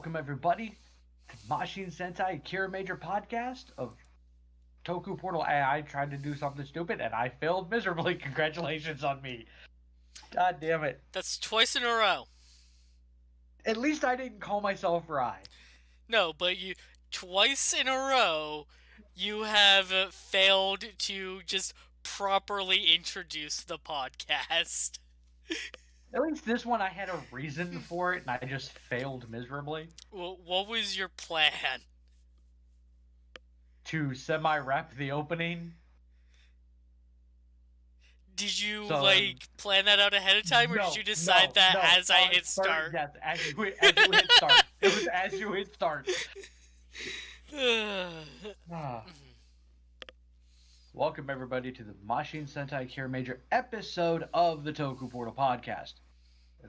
Welcome everybody to Machine Sentai Kiramager podcast of Toku Portal AI tried to do something stupid and I failed miserably. Congratulations on me. God damn it. That's twice in a row. At least I didn't call myself Rai. No, but twice in a row, you have failed to just properly introduce the podcast. At least this one I had a reason for it and I just failed miserably. Well, what was your plan? To semi-wrap the opening. Did you, plan that out ahead of time, or did you decide as I hit start? Yes, as you hit start. It was as you hit start. Welcome everybody to the Machine Sentai Kiramager episode of the Toku Portal podcast.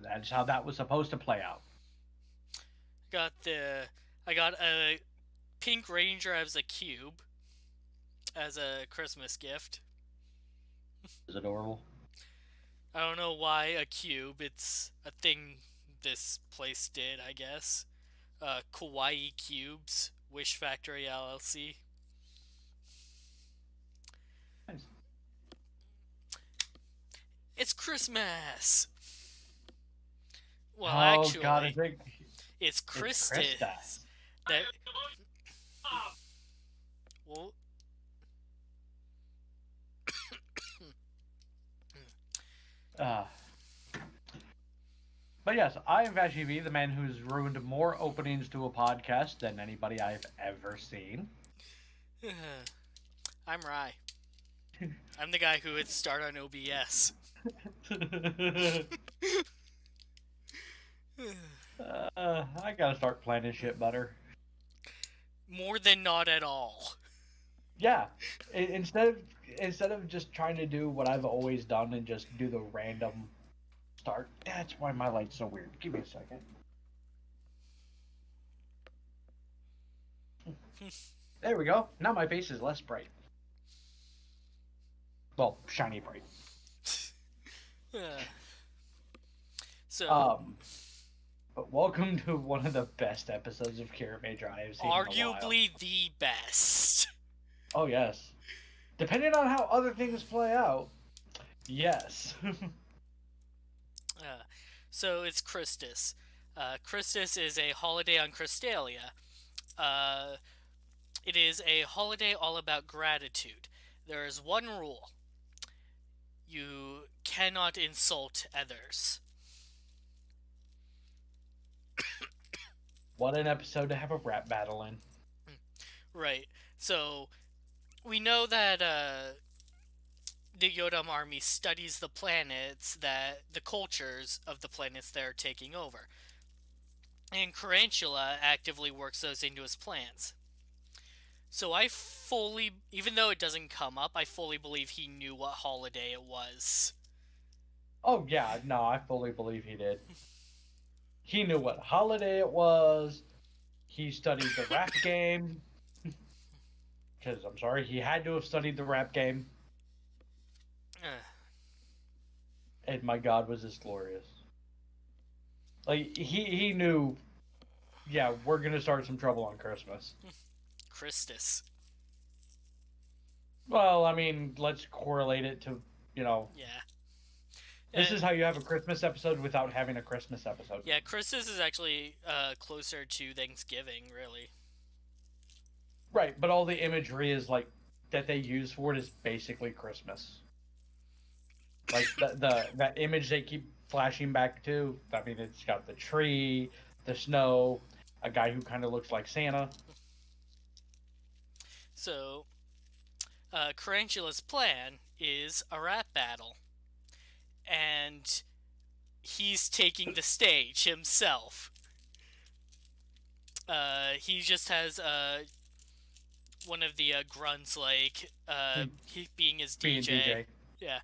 That's how that was supposed to play out. I got a Pink Ranger as a cube as a Christmas gift. It's adorable. I don't know why a cube. It's a thing this place did, I guess. Kawaii Cubes, Wish Factory LLC. Nice. It's Christmas! Well, actually, God, I think it's Christmas. Well... But yes, I am VashEV, the man who's ruined more openings to a podcast than anybody I've ever seen. I'm Rai. I'm the guy who hit start on OBS. I gotta start planning shit better. More than not at all. Yeah, instead of just trying to do what I've always done and just do the random start. That's why my light's so weird. Give me a second. There we go. Now my face is less bright. Well, shiny bright. But welcome to one of the best episodes of Kiramager I have seen. Arguably the best. Oh yes. Depending on how other things play out, yes. So it's Christus. Christus is a holiday on Christalia. It is a holiday all about gratitude. There is one rule. You cannot insult others. What an episode to have a rap battle in. Right. So, we know that the Yodam army studies the planets, the cultures of the planets they're taking over. And Tarantula actively works those into his plans. So even though it doesn't come up, I fully believe he knew what holiday it was. Oh yeah, no, I fully believe he did. He knew what holiday it was. He studied the rap game. Because, I'm sorry, he had to have studied the rap game. And my God, was this glorious. Like, he knew, yeah, we're going to start some trouble on Christmas. Christus. Well, I mean, let's correlate it to, Yeah. This is how you have a Christmas episode without having a Christmas episode. Yeah, Christmas is actually closer to Thanksgiving, really. Right, but all the imagery is like that they use for it is basically Christmas. Like that image they keep flashing back to. I mean, it's got the tree, the snow, a guy who kind of looks like Santa. So, Tarantula's plan is a rap battle. And he's taking the stage himself. He just has one of the grunts, he being his DJ. Yeah.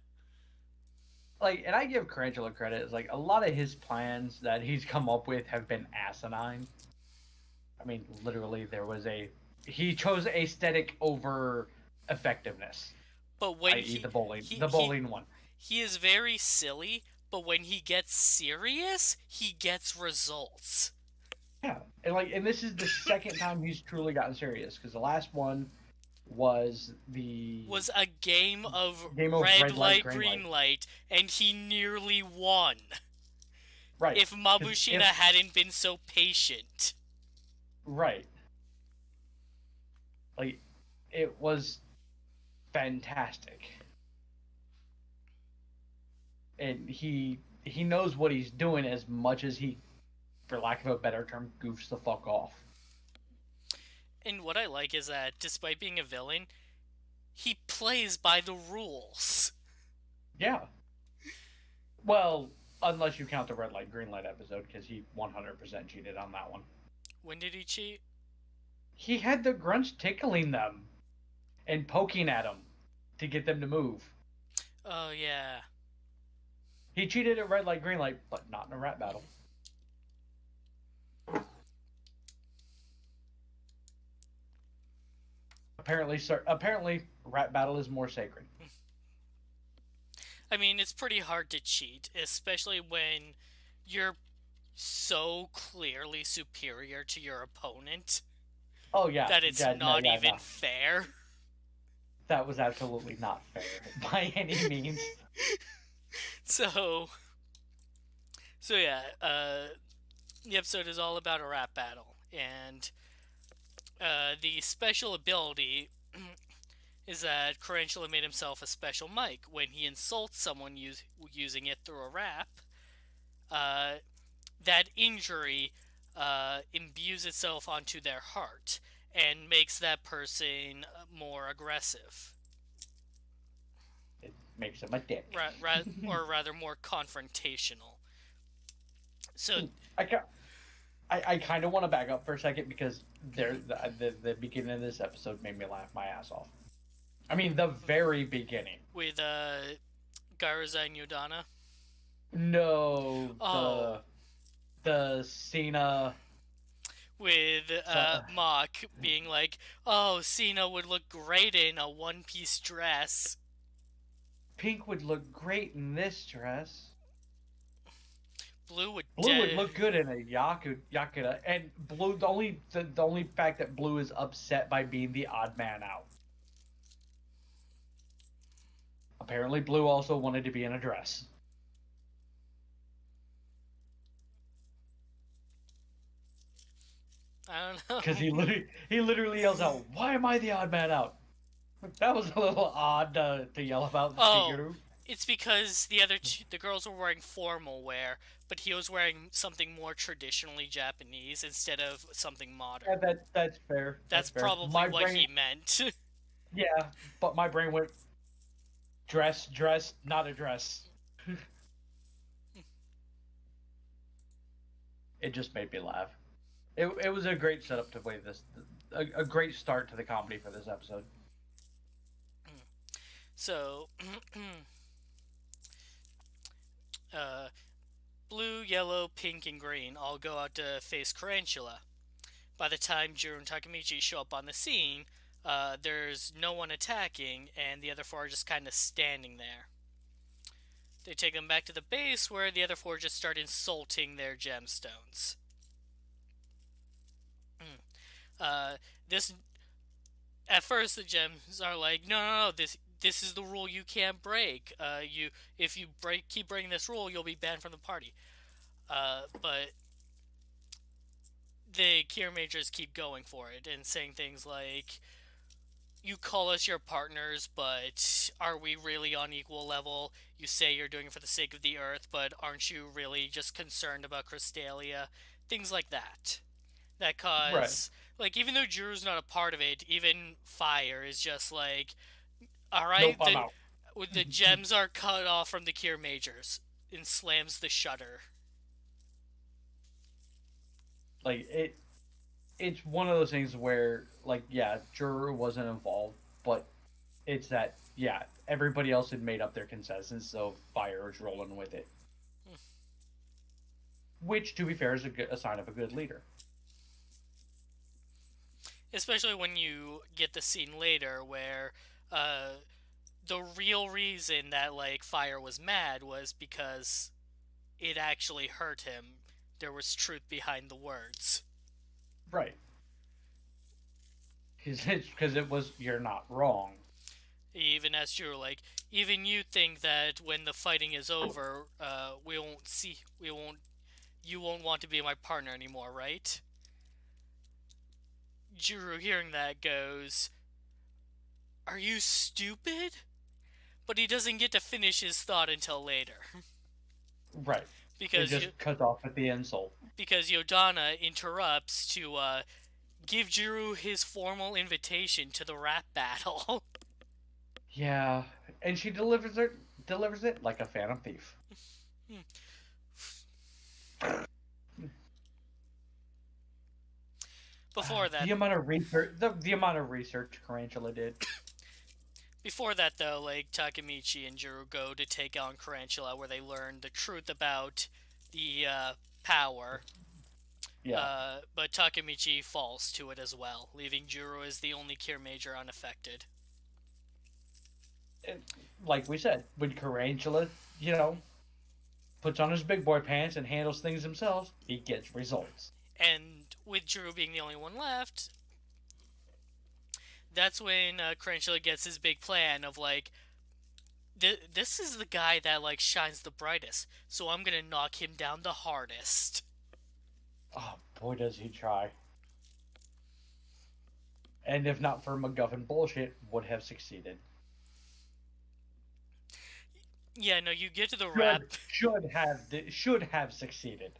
Like, and I give Tarantula credit. It's like a lot of his plans that he's come up with have been asinine. I mean, literally, he chose aesthetic over effectiveness. But when the bowling one. He is very silly, but when he gets serious, he gets results. Yeah, and this is the second time he's truly gotten serious because the last one was the Was a game of game of red red light, light, green light. green light, and he nearly won. Right, If because Mabushina if hadn't been so patient. right, like it was fantastic, and he knows what he's doing as much as he, for lack of a better term, goofs the fuck off. And what I like is that, despite being a villain, he plays by the rules. Yeah. Well, unless you count the red light, green light episode, because he 100% cheated on that one. When did he cheat? He had the grunts tickling them and poking at them to get them to move. Oh, yeah. He cheated at red light, green light, but not in a rap battle. Apparently, rap battle is more sacred. I mean, it's pretty hard to cheat, especially when you're so clearly superior to your opponent Oh yeah, that it's yeah, no, not yeah, even no. fair. That was absolutely not fair by any means. So, yeah, the episode is all about a rap battle, and the special ability is that Tarantula made himself a special mic. When he insults someone using it through a rap, uh, that injury imbues itself onto their heart and makes that person more aggressive. It makes him a dick. Or rather, more confrontational. So, I kind of want to back up for a second because the beginning of this episode made me laugh my ass off. I mean, the very beginning. with Garza and Yodana. No, Oh. the Cena With Mock being like, "Oh, Cena would look great in a one-piece dress." Pink would look great in this dress. Blue would look good in a Yakuza, and Blue. The only fact that Blue is upset by being the odd man out. Apparently, Blue also wanted to be in a dress. I don't know. Because he literally yells out, "Why am I the odd man out?" That was a little odd to yell about. It's because the girls were wearing formal wear, but he was wearing something more traditionally Japanese instead of something modern. Yeah, that's fair. That's fair. probably what he meant. Yeah, but my brain went dress, not a dress. It just made me laugh. It was a great setup to play this, a great start to the comedy for this episode. So, blue, yellow, pink, and green all go out to face Tarantula. By the time Jiro and Takemichi show up on the scene, there's no one attacking, and the other four are just kind of standing there. They take them back to the base, where the other four just start insulting their gemstones. This at first the gems are like, no, this is the rule you can't break. If you keep breaking this rule, you'll be banned from the party. But the Kiramagers keep going for it and saying things like, "You call us your partners, but are we really on equal level? You say you're doing it for the sake of the Earth, but aren't you really just concerned about Crystalia?" Things like that. That cause, Right. like, even though Jiro's not a part of it, even Fire is just like, "Alright, Nope, I'm out." the gems are cut off from the Kiramagers," and slams the shutter. Like it's one of those things where, like, yeah, Juro wasn't involved, but it's that, yeah, everybody else had made up their consensus, so Fire is rolling with it. Which, to be fair, is a sign of a good leader. Especially when you get the scene later where the real reason that, like, Fire was mad was because it actually hurt him. There was truth behind the words. Right. Because it was, you're not wrong. He even asked Jiro, like, even you think that when the fighting is over, you won't want to be my partner anymore, right? Jiro, hearing that, goes, "Are you stupid?" But he doesn't get to finish his thought until later. Right. It because just cut off at the insult. because Yodana interrupts to give Jiro his formal invitation to the rap battle. Yeah, and she delivers it like a phantom thief. Before that, The amount of research, the amount of research Tarantula did. Before that, though, like, Takemichi and Jiro go to take on Tarantula, where they learn the truth about the power. Yeah. But Takemichi falls to it as well, leaving Jiro as the only Kiramager unaffected. And like we said, when Tarantula, puts on his big boy pants and handles things himself, he gets results. And with Jiro being the only one left, that's when Tarantula gets his big plan of, like, this is the guy that, like, shines the brightest, so I'm gonna knock him down the hardest. Oh, boy, does he try. And if not for MacGuffin bullshit, would have succeeded. Yeah, no, you get to the rap. Should have succeeded.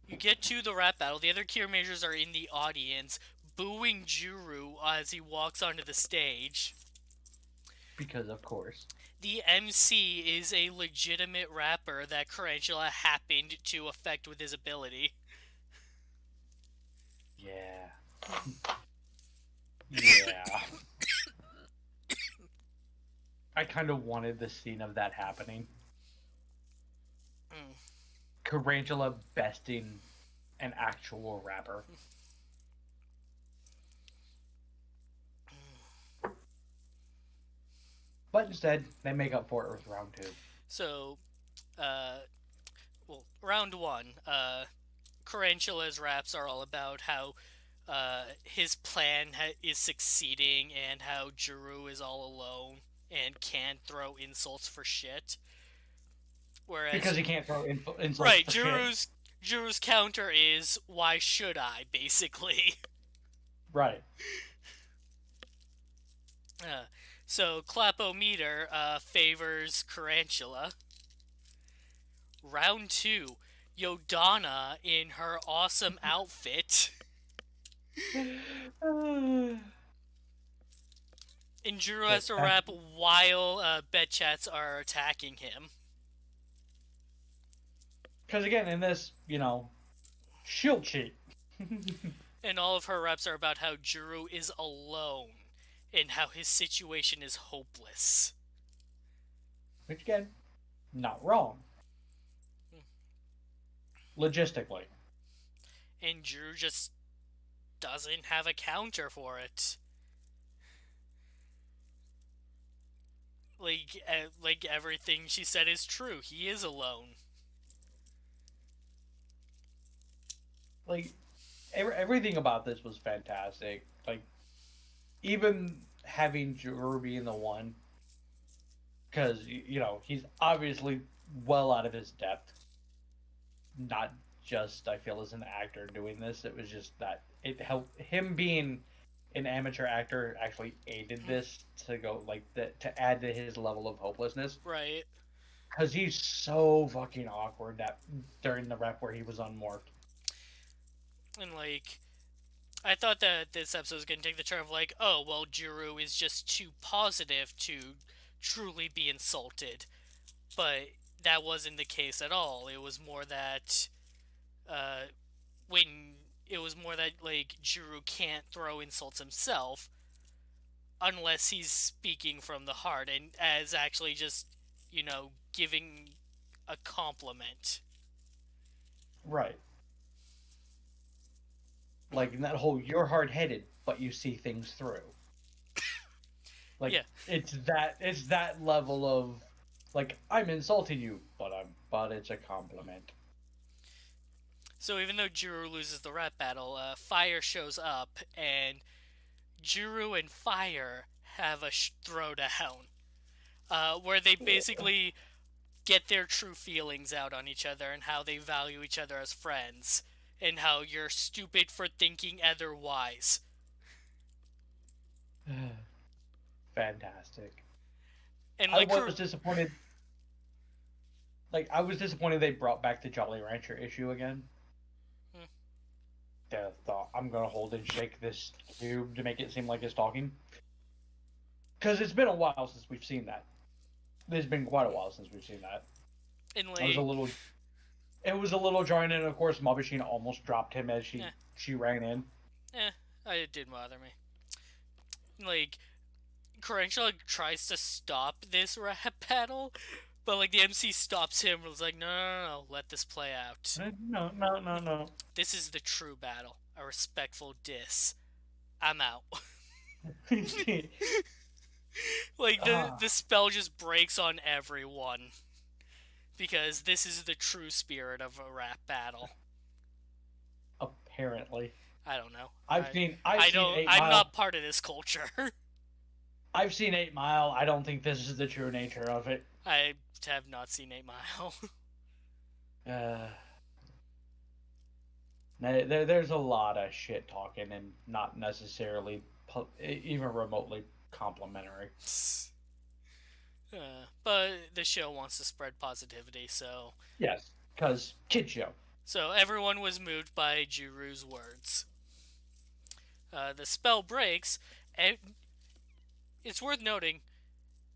You get to the rap battle. The other Kiramagers are in the audience, booing Jiro as he walks onto the stage. Because, of course. The MC is a legitimate rapper that Tarantula happened to affect with his ability. Yeah. Yeah. I kind of wanted the scene of that happening. Tarantula besting an actual rapper. But instead, they make up for it with round 2. So, round 1, Tarantula's raps are all about how his plan is succeeding and how Jiro is all alone and can't throw insults for shit. Whereas, because he can't throw insults right, for shit. Jiro's counter is, why should I, basically. Right. So Clapometer favors Tarantula. Round 2, Yodana in her awesome outfit. And Jiro has to rap while Betchats are attacking him. Because again, in this, shield sheet. And all of her raps are about how Jiro is alone and how his situation is hopeless. Which, again, not wrong. Logistically. And Jiro just doesn't have a counter for it. Like everything she said is true. He is alone. Like, everything about this was fantastic. Like, even having Jiro being the one, because, he's obviously well out of his depth. Not just, I feel, as an actor doing this. It was just that it helped him being an amateur actor actually aided this to go, to add to his level of hopelessness. Right. Because he's so fucking awkward that during the rep where he was unmorphed. And, like, I thought that this episode was going to take the turn of, like, oh, well, Jiro is just too positive to truly be insulted. But that wasn't the case at all. It was more that, like, Jiro can't throw insults himself unless he's speaking from the heart and as actually just, giving a compliment. Right. Like, in that whole, you're hard-headed, but you see things through. Like, yeah. It's that level of, like, I'm insulting you, but it's a compliment. So even though Juru loses the rap battle, Fire shows up, and Juru and Fire have a throwdown, where they basically get their true feelings out on each other and how they value each other as friends, and how you're stupid for thinking otherwise. Fantastic. And I was disappointed. Like, I was disappointed they brought back the Jolly Rancher issue again. I thought, I'm gonna hold and shake this cube to make it seem like it's talking. Because it's been a while since we've seen that. There's been quite a while since we've seen that. And like, it was a little jarring, and of course, Mabashina almost dropped him as she ran in. It didn't bother me. Like, Crenshaw tries to stop this rap battle, but like the MC stops him and was like, no, let this play out. No. This is the true battle. A respectful diss. I'm out. Like, the spell just breaks on everyone. Because this is the true spirit of a rap battle. Apparently. I don't know. I'm not part of this culture. I've seen 8 Mile. I don't think this is the true nature of it. I have not seen 8 Mile. There's a lot of shit talking and not necessarily even remotely complimentary. But the show wants to spread positivity, so... Yes, because kid show. So everyone was moved by Juru's words. The spell breaks, and it's worth noting,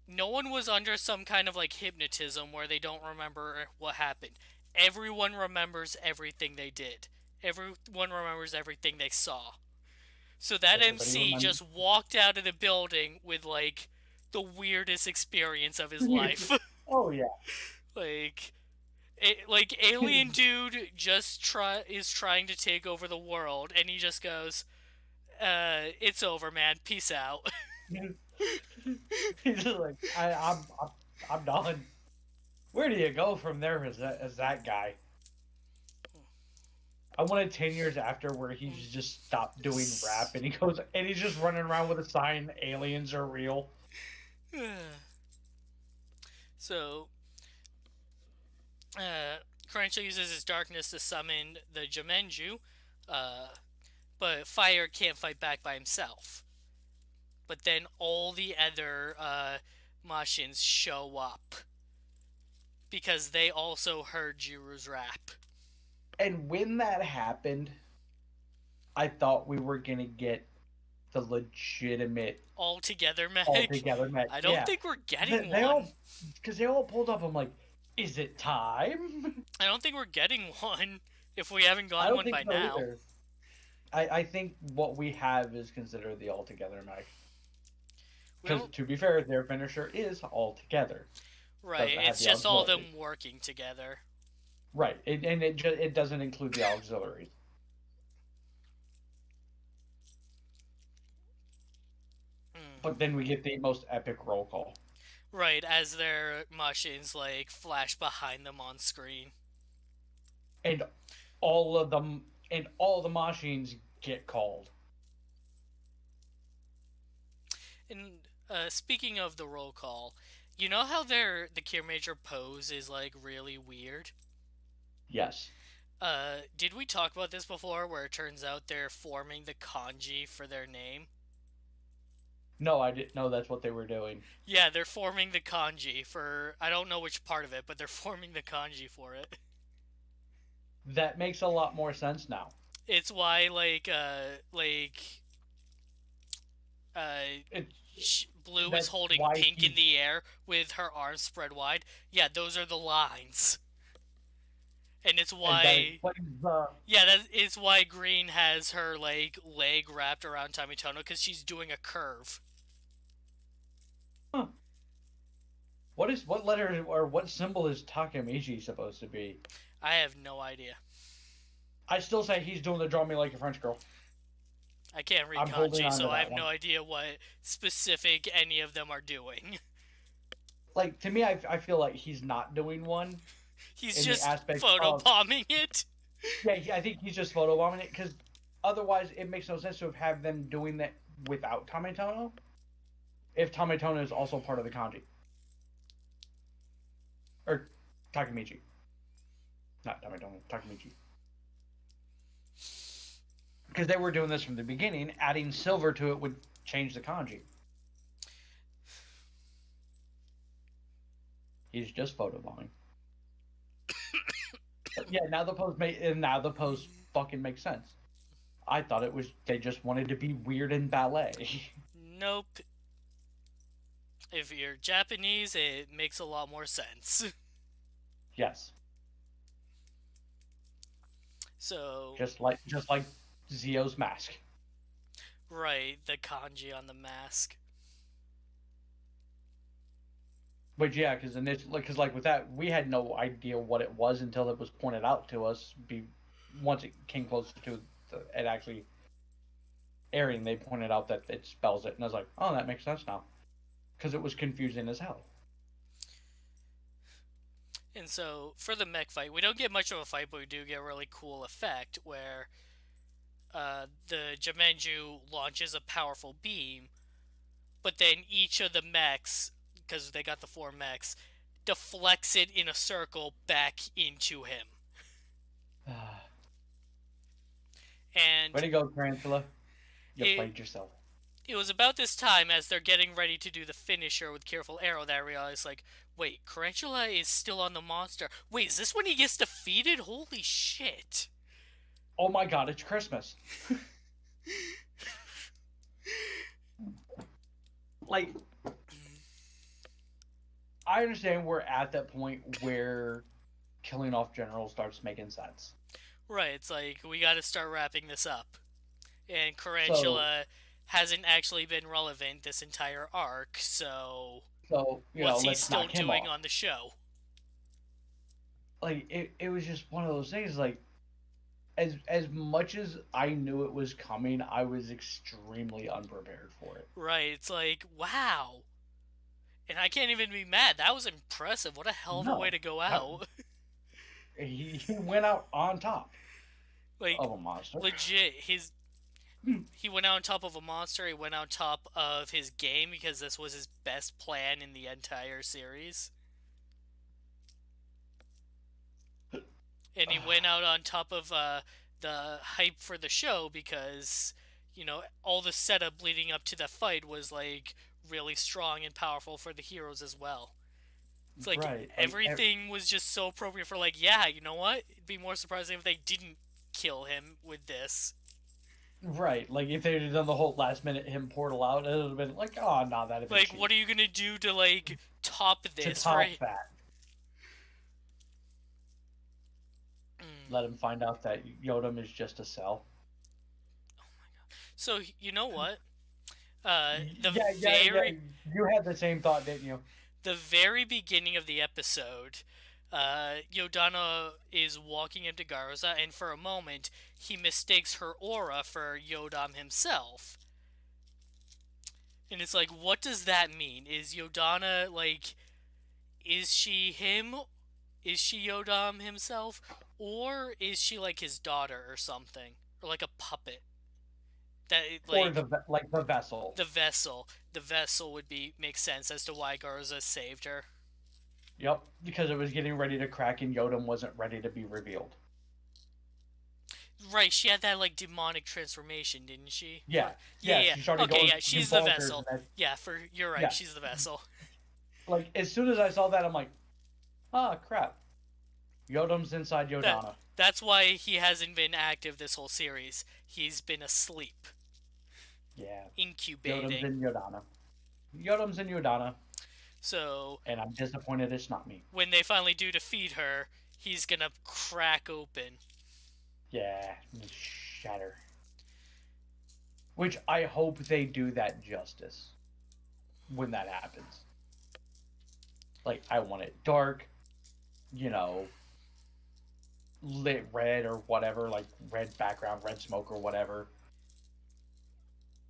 no one was under some kind of like hypnotism where they don't remember what happened. Everyone remembers everything they did. Everyone remembers everything they saw. So that MC just walked out of the building with like the weirdest experience of his life. Oh yeah. Like alien dude just is trying to take over the world, and he just goes, it's over, man. Peace out. He's just like, I'm done. Where do you go from there as that guy? I wanted 10 years after where he's just stopped doing rap and he's just running around with a sign, aliens are real. So, Crenshaw uses his darkness to summon the Jumenju, but Fire can't fight back by himself. But then all the other Machins show up because they also heard Juru's rap. And when that happened, I thought we were gonna get the legitimate all-together match. I don't think we're getting one. Because they all pulled up. I'm like, is it time? I don't think we're getting one if we haven't gotten one by now. Either. I think what we have is considered the all-together match. Because to be fair, their finisher is all together. Right, it's just all them working together. Right, and it doesn't include the auxiliaries. But then we get the most epic roll call. Right, as their machines like flash behind them on screen. And all of the machines get called. And speaking of the roll call, you know how the Kiramager pose is like really weird? Yes. Did we talk about this before, where it turns out they're forming the kanji for their name? No, I didn't know that's what they were doing. Yeah, they're forming the kanji for... I don't know which part of it, but they're forming the kanji for it. That makes a lot more sense now. It's why, Blue is holding Pink in the air with her arms spread wide. Yeah, those are the lines. And it's why... it's why Green has her, leg wrapped around Tamitono, because she's doing a curve. Huh. What letter or what symbol is Takamichi supposed to be? I have no idea. I still say he's doing the draw me like a French girl. I can't read kanji, so I have no idea what specific any of them are doing. Like, to me, I feel like he's not doing one. He's just photobombing it. Yeah, I think he's just photobombing it because otherwise it makes no sense to have them doing that without Tametono. If Tametono is also part of the kanji or Takemichi, not Tametono, Takemichi, because they were doing this from the beginning. Adding silver to it would change the kanji. He's just photobombing. Yeah, now the pose fucking makes sense. I thought it was they just wanted to be weird in ballet. Nope. If you're Japanese, it makes a lot more sense. Yes, So, just like Zio's mask. right, the kanji on the mask. But yeah, because like with that, we had no idea what it was until it was pointed out to us. Once it came closer to it actually airing, they pointed out that it spells it, and I was like, oh, that makes sense now, because it was confusing as hell. And so, for the mech fight, we don't get much of a fight, but we do get a really cool effect where the Jumanju launches a powerful beam, but then each of the mechs, because they got the four mechs, deflects it in a circle back into him. And Way to go, Tarantula! You it, played yourself. it was about this time, as they're getting ready to do the finisher with Careful Arrow, that I realized, like, wait, Tarantula is still on the monster. Wait, is this when he gets defeated? Holy shit. Oh my god, it's Christmas. Like, I understand we're at that point where killing off generals starts making sense. Right, it's like, we gotta start wrapping this up. And So, Tarantula hasn't actually been relevant this entire arc, so what's he let's still knock him doing off. on the show? Like, it was just one of those things. Like, as much as I knew it was coming, I was extremely unprepared for it. Right, it's like, wow. And I can't even be mad. That was impressive. What a hell of a way No, to go that, out. he went out on top Like, of a monster. legit, he went out on top of a monster, he went out on top of his game because this was his best plan in the entire series. And he went out on top of the hype for the show because, all the setup leading up to the fight was, like, really strong and powerful for the heroes as well. It's like Right, everything was just so appropriate for, like, yeah, you know what? It'd be more surprising if they didn't kill him with this. right. Like if they'd have done the whole last minute him portal out, it would have been like, oh no, that'd have been Like, cheap. what are you gonna do to, like, top To this, top right? that, Mm. let him find out that Yodam is just a cell. So, you know what? The Yeah. very You had the same thought, didn't you? the very beginning of the episode, Yodana is walking into Garza, and for a moment, he mistakes her aura for Yodam himself. And it's like, what does that mean? Is Yodana, like, is she him? Is she Yodam himself? Or is she, like, his daughter or something? Or, like, a puppet? That, Or like, the vessel. the vessel. The vessel would make sense as to why Garza saved her. Yep, because it was getting ready to crack and Yodam wasn't ready to be revealed. Right, she had that, like, demonic transformation, didn't she? Yeah, Yeah. she started Okay, going yeah, fucking she's the bonkers. vessel. Yeah, you're right, Yeah, she's the vessel. like as soon as I saw that, I'm like, ah, crap. Yodam's inside That Yodana. that's why he hasn't been active this whole series. He's been asleep, Yeah, Yodam's incubating. in Yodana. Yodam's in Yodana, So and I'm disappointed it's not me. when they finally do defeat her, he's gonna crack open. Yeah, shatter. Which I hope they do that justice when that happens. Like, I want it dark, you know, lit red or whatever, like red background, red smoke or whatever.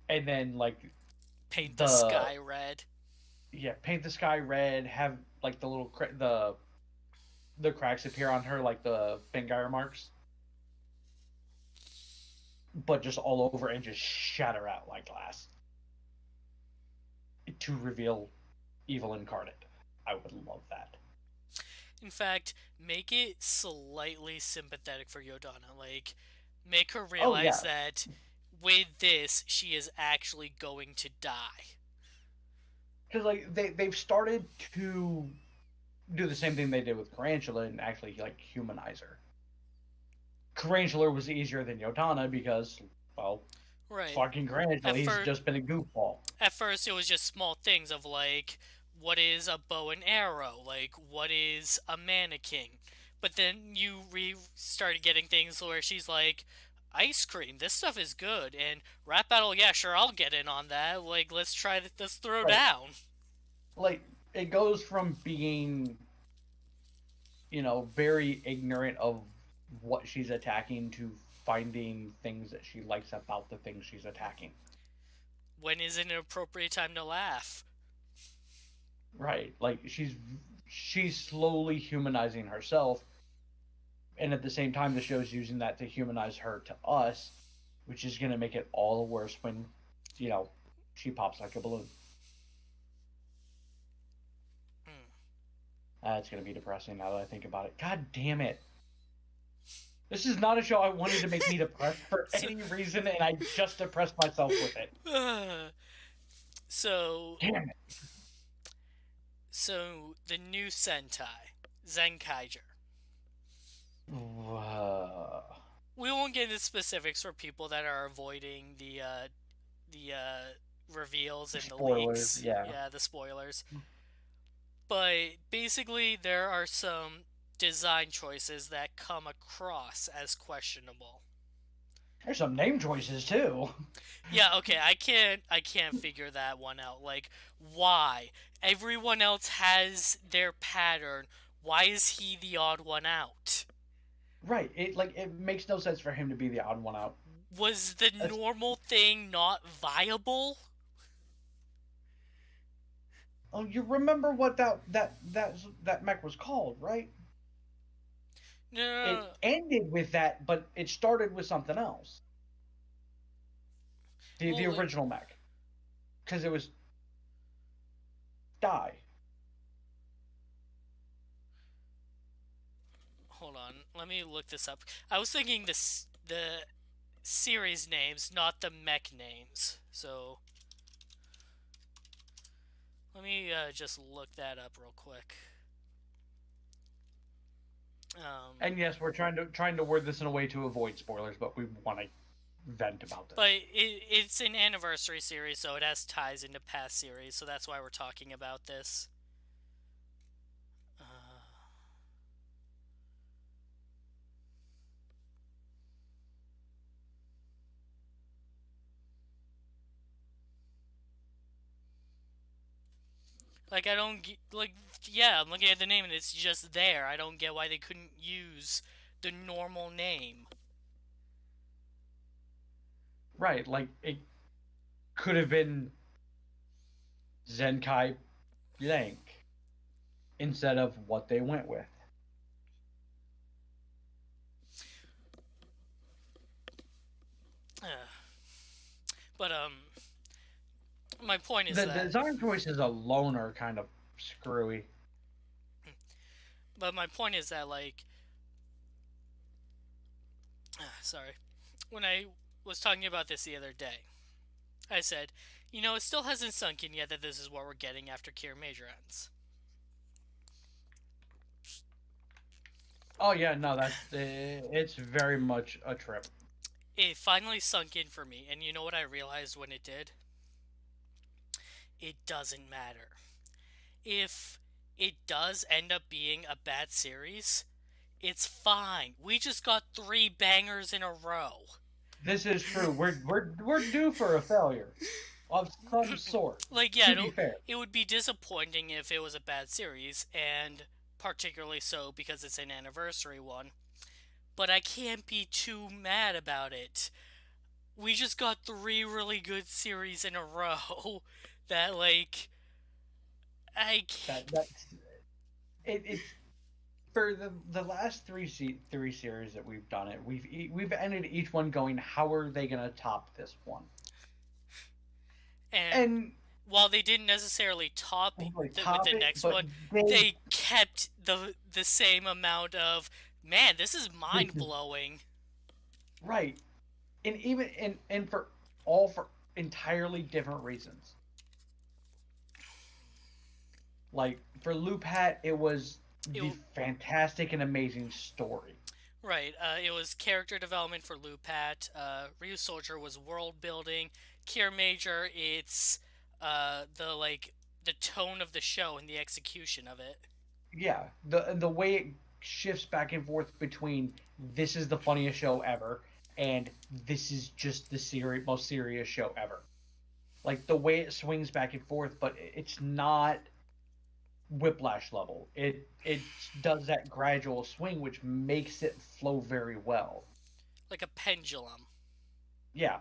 And then, like, Paint the the, sky red. yeah, paint the sky red, have, like, the cracks appear on her, like the Fengire marks. but just all over and just shatter out like glass to reveal evil incarnate. I would love that. In fact, make it slightly sympathetic for Yodana. Like, make her Oh realize yeah, that with this, she is actually going to die. because like they've started to do the same thing they did with Tarantula and actually like humanize her. Tarantula was easier than Yodana because, well, Right. fucking Tarantula, At he's first, just been a goofball. at first it was just small things of like, what is a bow and arrow? Like, what is a mannequin? But then you started getting things where she's like, ice cream, this stuff is good. And rap battle, yeah, sure, I'll get in on that. Like, let's throw Right. down. Like it goes from being, very ignorant of what she's attacking to finding things that she likes about the things she's attacking. When is an appropriate time to laugh? Right. Like she's slowly humanizing herself, and at the same time the show's using that to humanize her to us, which is going to make it all worse when, you know, she pops like a balloon. Hmm. It's going to be depressing now that I think about it. God damn it. This is not a show I wanted to make me depressed for So, any reason, and I just depressed myself with it. so, Damn it. so the new Sentai, Zenkaiger. Uh, We won't get into specifics for people that are avoiding the reveals and the spoilers, leaks. yeah. Yeah, the spoilers. But basically, there are some design choices that come across as questionable. There's some name choices too. Yeah, okay, I can't figure that one out. Like, why? Everyone else has their pattern. Why is he the odd one out? Right. It makes no sense for him to be the odd one out. Was the That's, normal thing not viable? oh, you remember what that mech was called, right? No, no, no, It no. ended with that, but it started with something else. The Well, like, original mech, because it was die. hold on. Let me look this up. I was thinking the series names, not the mech names. So let me just look that up real quick. Um, And yes, we're trying to word this in a way to avoid spoilers, but we want to vent about this. but it's an anniversary series, so it has ties into past series. So that's why we're talking about this. Uh, like I don't like yeah, I'm looking at the name and it's just there. I don't get why they couldn't use the normal name. Right, like it could have been Zenkai Blank instead of what they went with. Uh, but my point is The that design choices alone are kind of screwy. but my point is that like sorry, when I was talking about this the other day, I said, it still hasn't sunk in yet that this is what we're getting after Kiramager ends. Oh yeah, no, it's very much a trip. It finally sunk in for me, and you know what I realized when it did? It doesn't matter. If it does end up being a bad series, it's fine. We just got 3 bangers in a row. This is true. We're due for a failure of some sort. Like, yeah, To be fair, it would be disappointing if it was a bad series, and particularly so because it's an anniversary one. But I can't be too mad about it. We just got 3 really good series in a row that, like, I can't. that it's for the last three series that we've done it, we've ended each one going, how are they gonna top this one? And And while they didn't necessarily top like with top the it, next but one, they they kept the same amount of, man, this is this mind is blowing. right, and even and for all for entirely different reasons. Like for Loop Hat, it was It, the fantastic and amazing story. right, it was character development for Lupat. Ryu Soldier was world building. Kiramager, it's the tone of the show and the execution of it. Yeah, the way it shifts back and forth between this is the funniest show ever and this is just the most serious show ever. Like the way it swings back and forth, but it's not Whiplash level. It does that gradual swing, which makes it flow very well. Like a pendulum. Yeah,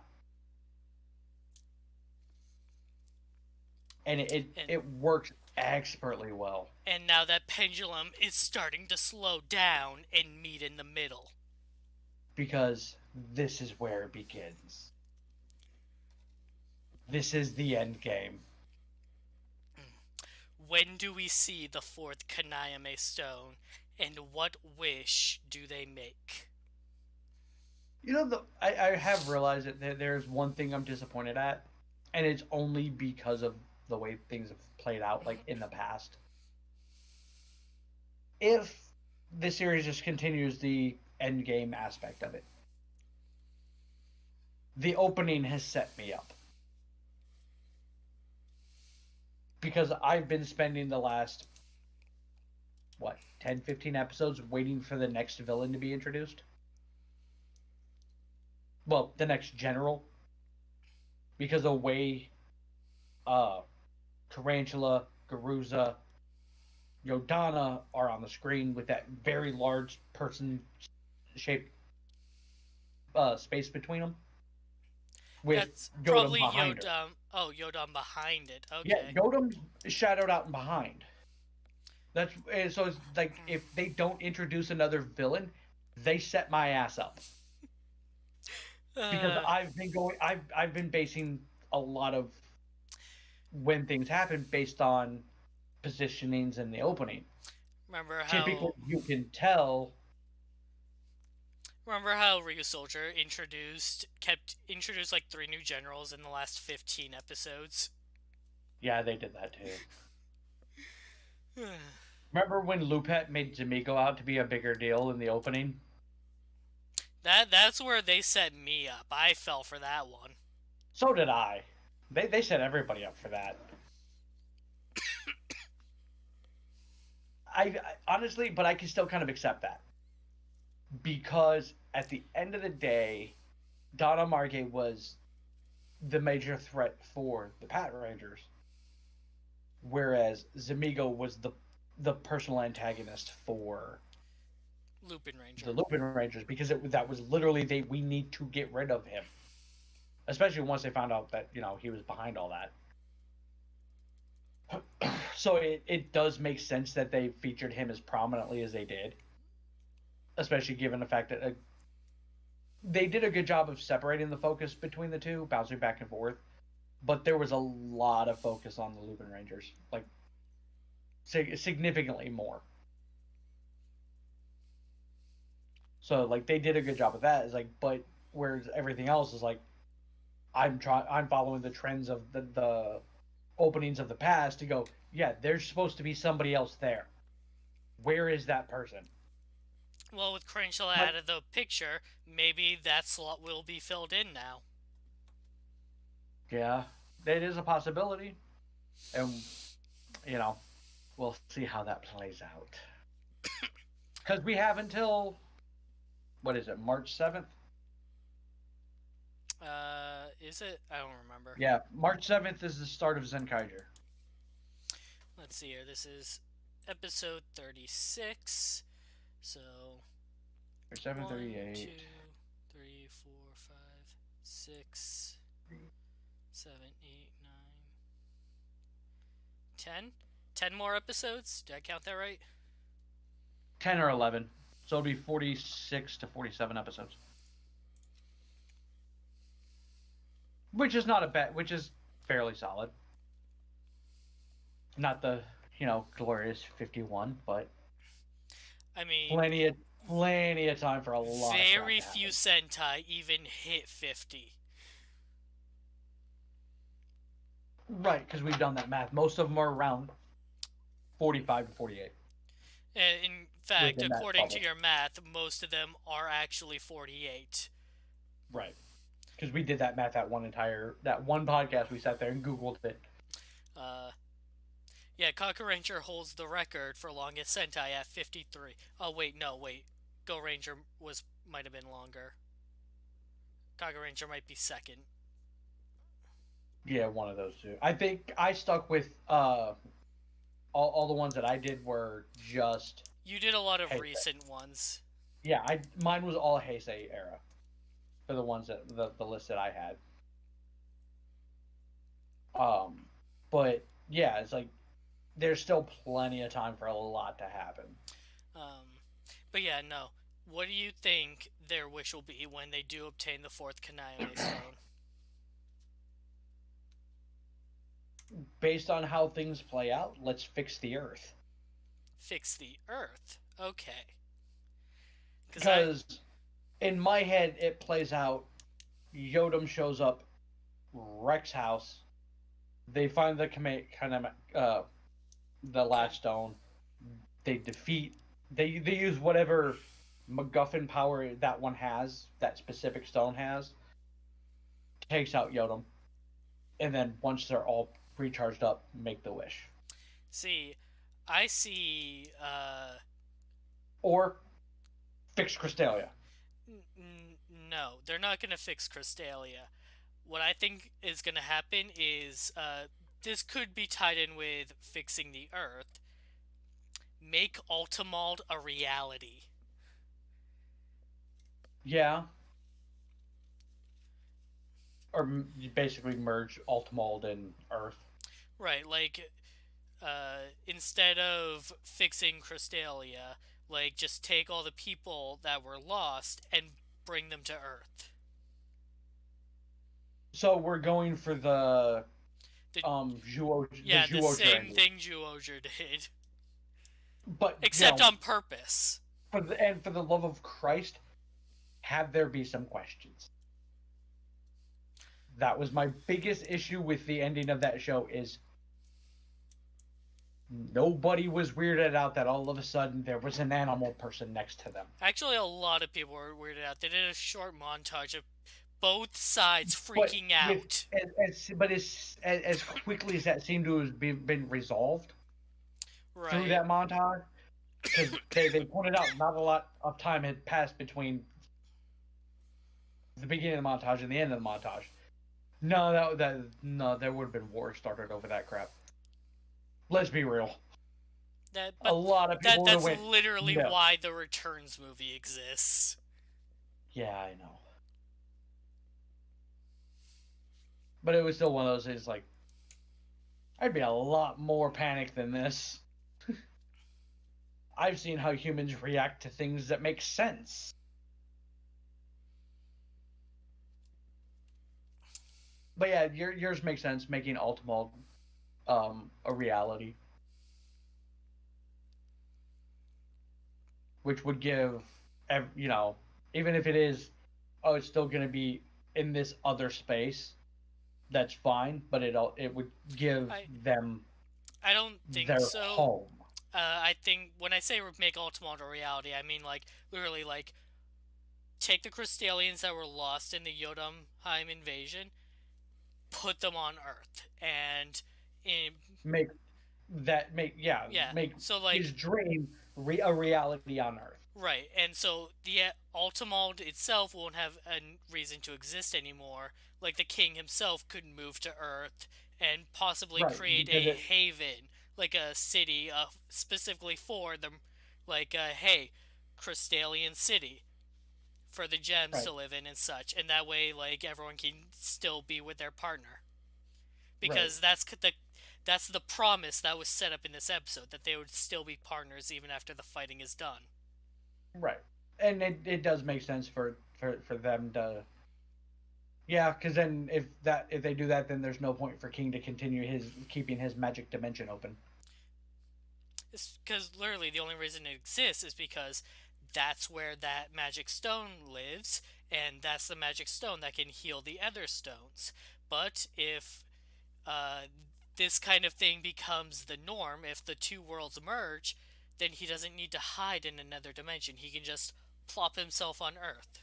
and And it works expertly well and now that pendulum is starting to slow down and meet in the middle. because this is where it begins. This is the end game. When do we see the fourth Kanayame stone, and what wish do they make? You know, I have realized that there's one thing I'm disappointed at, and it's only because of the way things have played out, like in the past. If the series just continues the end game aspect of it, the opening has set me up. Because I've been spending the last, what, 10, 15 episodes waiting for the next villain to be introduced? Well, the next general. Because the way uh, Tarantula, Garuza, Yodana are on the screen with that very large person shaped space between them, with That's Yodam probably behind her. Yodam. Oh, Yodam behind it. Yeah, Okay. Yodam's shadowed out and behind. That's so it's like if they don't introduce another villain, they set my ass up because Uh, I've been basing a lot of when things happen based on positionings in the opening. remember Typically, how you can tell. remember how Ryu Soldier kept introduced like three new generals in the last 15 episodes. Yeah, they did that too. Remember when Lupet made Zamiko out to be a bigger deal in the opening? That's where they set me up. I fell for that one. So did I. They set everybody up for that. I honestly, but I can still kind of accept that because at the end of the day, Donna Margay was the major threat for the Pat Rangers, whereas Zamigo was the personal antagonist for Lupin Ranger. the Lupin Rangers because that was literally we need to get rid of him, especially once they found out that he was behind all that. So it does make sense that they featured him as prominently as they did, especially given the fact that they did a good job of separating the focus between the two, bouncing back and forth. But there was a lot of focus on the Lupin Rangers, like significantly more. So like they did a good job of that. It's like, but whereas everything else is like, I'm following the trends of the openings of the past to go. Yeah, there's supposed to be somebody else there. Where is that person? Well, with Crenshaw But out of the picture, maybe that slot will be filled in now. yeah, that is a possibility, and you know, we'll see how that plays out. Because we have until what is it, March 7th? Is it? I don't remember. Yeah, March 7th is the start of Zenkaiger. Let's see here. This is episode 36. So, 37, 1, 2, 38. 3, 4, 5, 6, 7, 8, 9, 10. 10 more episodes? Did I count that right? 10 or 11. So it'll be 46 to 47 episodes. Which is not a bad, which is fairly solid. Not the, glorious 51, but I mean, plenty of time for a lot of crap very to few happen. Sentai even hit 50. Right, because we've done that math. Most of them are around 45 to 48 In fact, within that according to bubble. your math, most of them are actually 48. Right. Because we did that math that one podcast. We sat there and Googled it. Uh, yeah, Kaku Ranger holds the record for longest Sentai at 53. Oh, wait, no, wait. Go Ranger might have been longer. Kaku Ranger might be second. Yeah, one of those two. I think I stuck with all the ones that I did were just You did a lot of Heisei. recent ones. Yeah, mine was all Heisei era for the ones that the list that I had. But yeah, it's like there's still plenty of time for a lot to happen. But yeah, no. What do you think their wish will be when they do obtain the fourth Kaname stone? Based on how things play out, let's fix the Earth. Fix the Earth. Okay. Because in my head, it plays out. Yodam shows up, Rex's house. They find the last stone. They defeat. They use whatever MacGuffin power that one has, that specific stone has. Takes out Yodam, and then once they're all recharged up, make the wish. See, I see. Or fix Crystalia. No, they're not gonna fix Crystalia. What I think is gonna happen is this could be tied in with fixing the Earth. Make Ultimald a reality. Yeah. Or basically merge Ultimald and Earth. Right, like instead of fixing Crystalia, like just take all the people that were lost and bring them to Earth. So we're going for the The, the the Zhuo same ending. thing Zhuoger did, But except on purpose. For the love of Christ, have there be some questions. That was my biggest issue with the ending of that show is nobody was weirded out that all of a sudden there was an animal person next to them. Actually, a lot of people were weirded out. They did a short montage of both sides freaking out. But as quickly as that seemed to have been resolved through that montage, because they pointed out not a lot of time had passed between the beginning of the montage and the end of the montage. No, there would have been war started over that crap. Let's be real. A lot of people that's literally why the Returns movie exists. Yeah, I know. But it was still one of those things like, I'd be a lot more panicked than this. I've seen how humans react to things that make sense. But yeah, yours makes sense, making Ultimald a reality. Which would give, even if it is, it's still going to be in this other space, that's fine, but it would give them I don't think their so. home. I think when I say make Ultimald a reality, I mean like literally like take the Crystalians that were lost in the Jotunheim invasion, put them on Earth, and make so like his dream a reality on Earth. Right, and so the Ultimald itself won't have a reason to exist anymore. Like the king himself could move to Earth and possibly create a haven, like a city, specifically for them, like hey, Crystalian city, for the gems to live in and such, and that way, like everyone can still be with their partner, because That's the promise that was set up in this episode, that they would still be partners even after the fighting is done. Right. And it does make sense for them to. Yeah, because then if they do that, then there's no point for King to continue his keeping his magic dimension open. It's because literally the only reason it exists is because that's where that magic stone lives, and that's the magic stone that can heal the other stones. But if uh, this kind of thing becomes the norm, if the two worlds merge, then he doesn't need to hide in another dimension. He can just plop himself on Earth.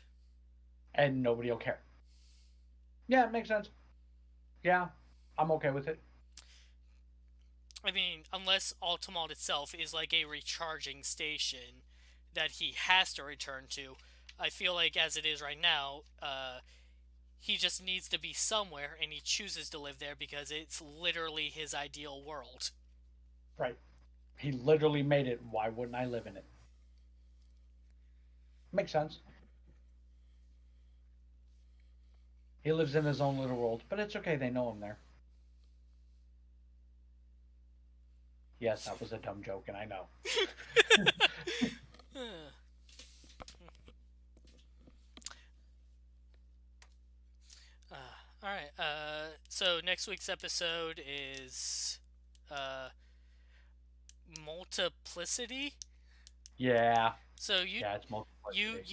And nobody will care. Yeah, it makes sense. Yeah, I'm okay with it. I mean, unless Altamont itself is like a recharging station that he has to return to, I feel like as it is right now, he just needs to be somewhere and he chooses to live there because it's literally his ideal world. Right. He literally made it. Why wouldn't I live in it? Makes sense. He lives in his own little world, but it's okay. They know him there. Yes, that was a dumb joke, and I know. Alright, so next week's episode is uh, multiplicity. Yeah. So Yeah, it's multiplicity.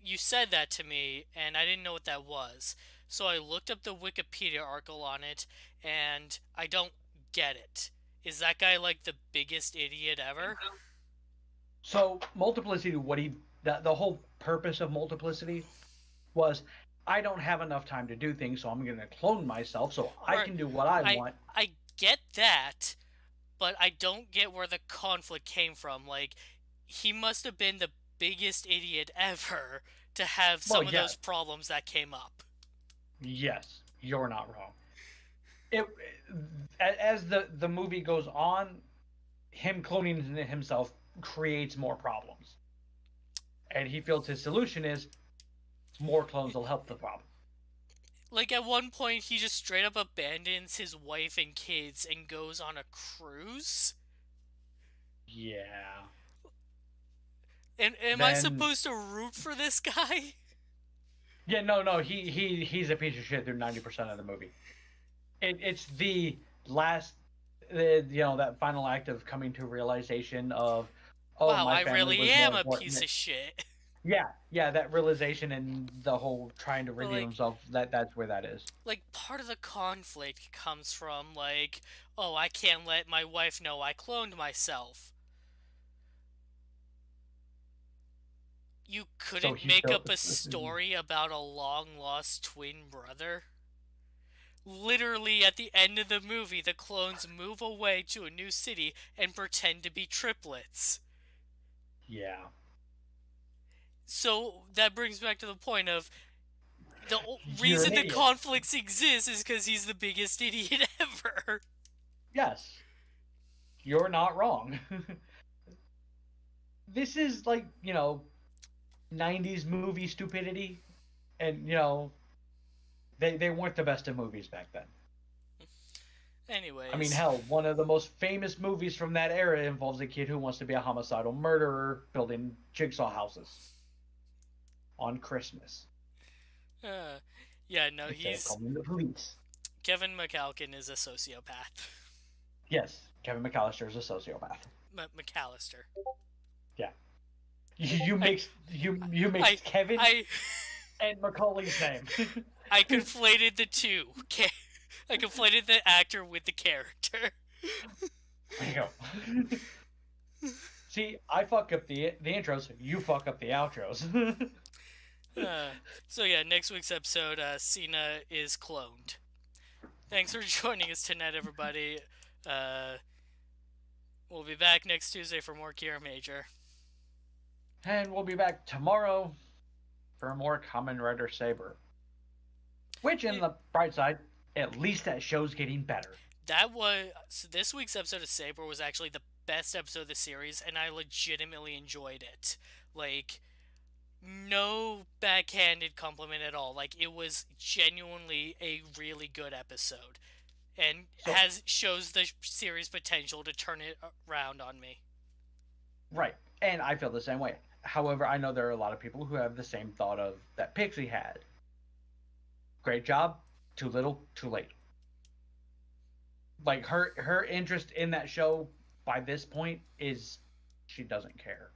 you said that to me, and I didn't know what that was. So I looked up the Wikipedia article on it, and I don't get it. Is that guy like the biggest idiot ever? So multiplicity, the whole purpose of multiplicity was I don't have enough time to do things, so I'm going to clone myself so I Or can do what I want. I get that, but I don't get where the conflict came from. Like, he must have been the biggest idiot ever to have Well, some of those yes, problems that came up. yes, you're not wrong. It as the movie goes on, him cloning himself creates more problems, and he feels his solution is more clones will help the problem. Like, at one point, he just straight up abandons his wife and kids and goes on a cruise. Yeah. And am I Then supposed to root for this guy? yeah, no, he's a piece of shit through 90% of the movie. It's the last, that final act of coming to realization of, oh, Wow, my I family really was more am a important. piece of shit. Yeah, that realization and the whole trying to redeem Like, himself. That's where that is. part of the conflict comes from, like, oh, I can't let my wife know I cloned myself. You So couldn't he make felt up a story about a long lost twin brother? Literally, at the end of the movie, the clones move away to a new city and pretend to be triplets. yeah. So that brings back to the point of the You're reason an the idiot. conflicts exist is because he's the biggest idiot ever. Yes, you're not wrong. This is like 90s movie stupidity, and they weren't the best of movies back then. I mean, Anyways, hell, one of the most famous movies from that era involves a kid who wants to be a homicidal murderer building jigsaw houses on Christmas uh, yeah, no, instead of he's calling the police. Kevin McAlkin is a sociopath. Yes, Kevin McAllister is a sociopath. McAllister. Yeah, you I, mixed you I, mixed Kevin I, and Macaulay's name. I conflated the two. Okay, I conflated the actor with the character. There you go. See, I fuck up the intros. You fuck up the outros. So yeah, next week's episode, Cena is cloned. Thanks for joining us tonight, everybody. Uh, we'll be back next Tuesday for more Kiramager. And we'll be back tomorrow for more Kamen Rider Saber. Which, in the bright side, at least that show's getting better. So this week's episode of Saber was actually the best episode of the series, and I legitimately enjoyed it. Like, no backhanded compliment at all. Like, it was genuinely a really good episode. and So shows the series potential to turn it around on me. right, and I feel the same way. However, I know there are a lot of people who have the same thought of that Pixie had. Great job, too little, too late. Like her interest in that show by this point is she doesn't care.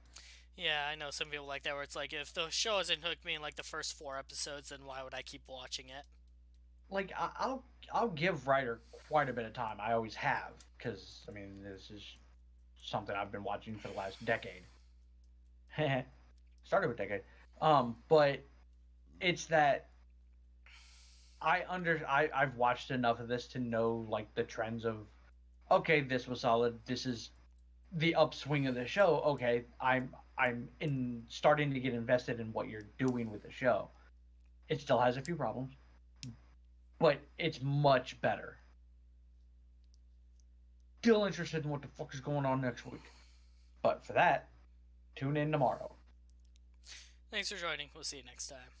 Yeah, I know some people like that where it's like if the show hasn't hooked me in like the first 4 episodes, then why would I keep watching it? Like I'll give Ryder quite a bit of time. I always have because I mean this is something I've been watching for the last decade. Started with decade. But it's that I've watched enough of this to know like the trends of okay, this was solid. This is the upswing of the show. Okay, I'm in starting to get invested in what you're doing with the show. It still has a few problems, but it's much better. Still interested in what the fuck is going on next week. But for that, tune in tomorrow. Thanks for joining. We'll see you next time.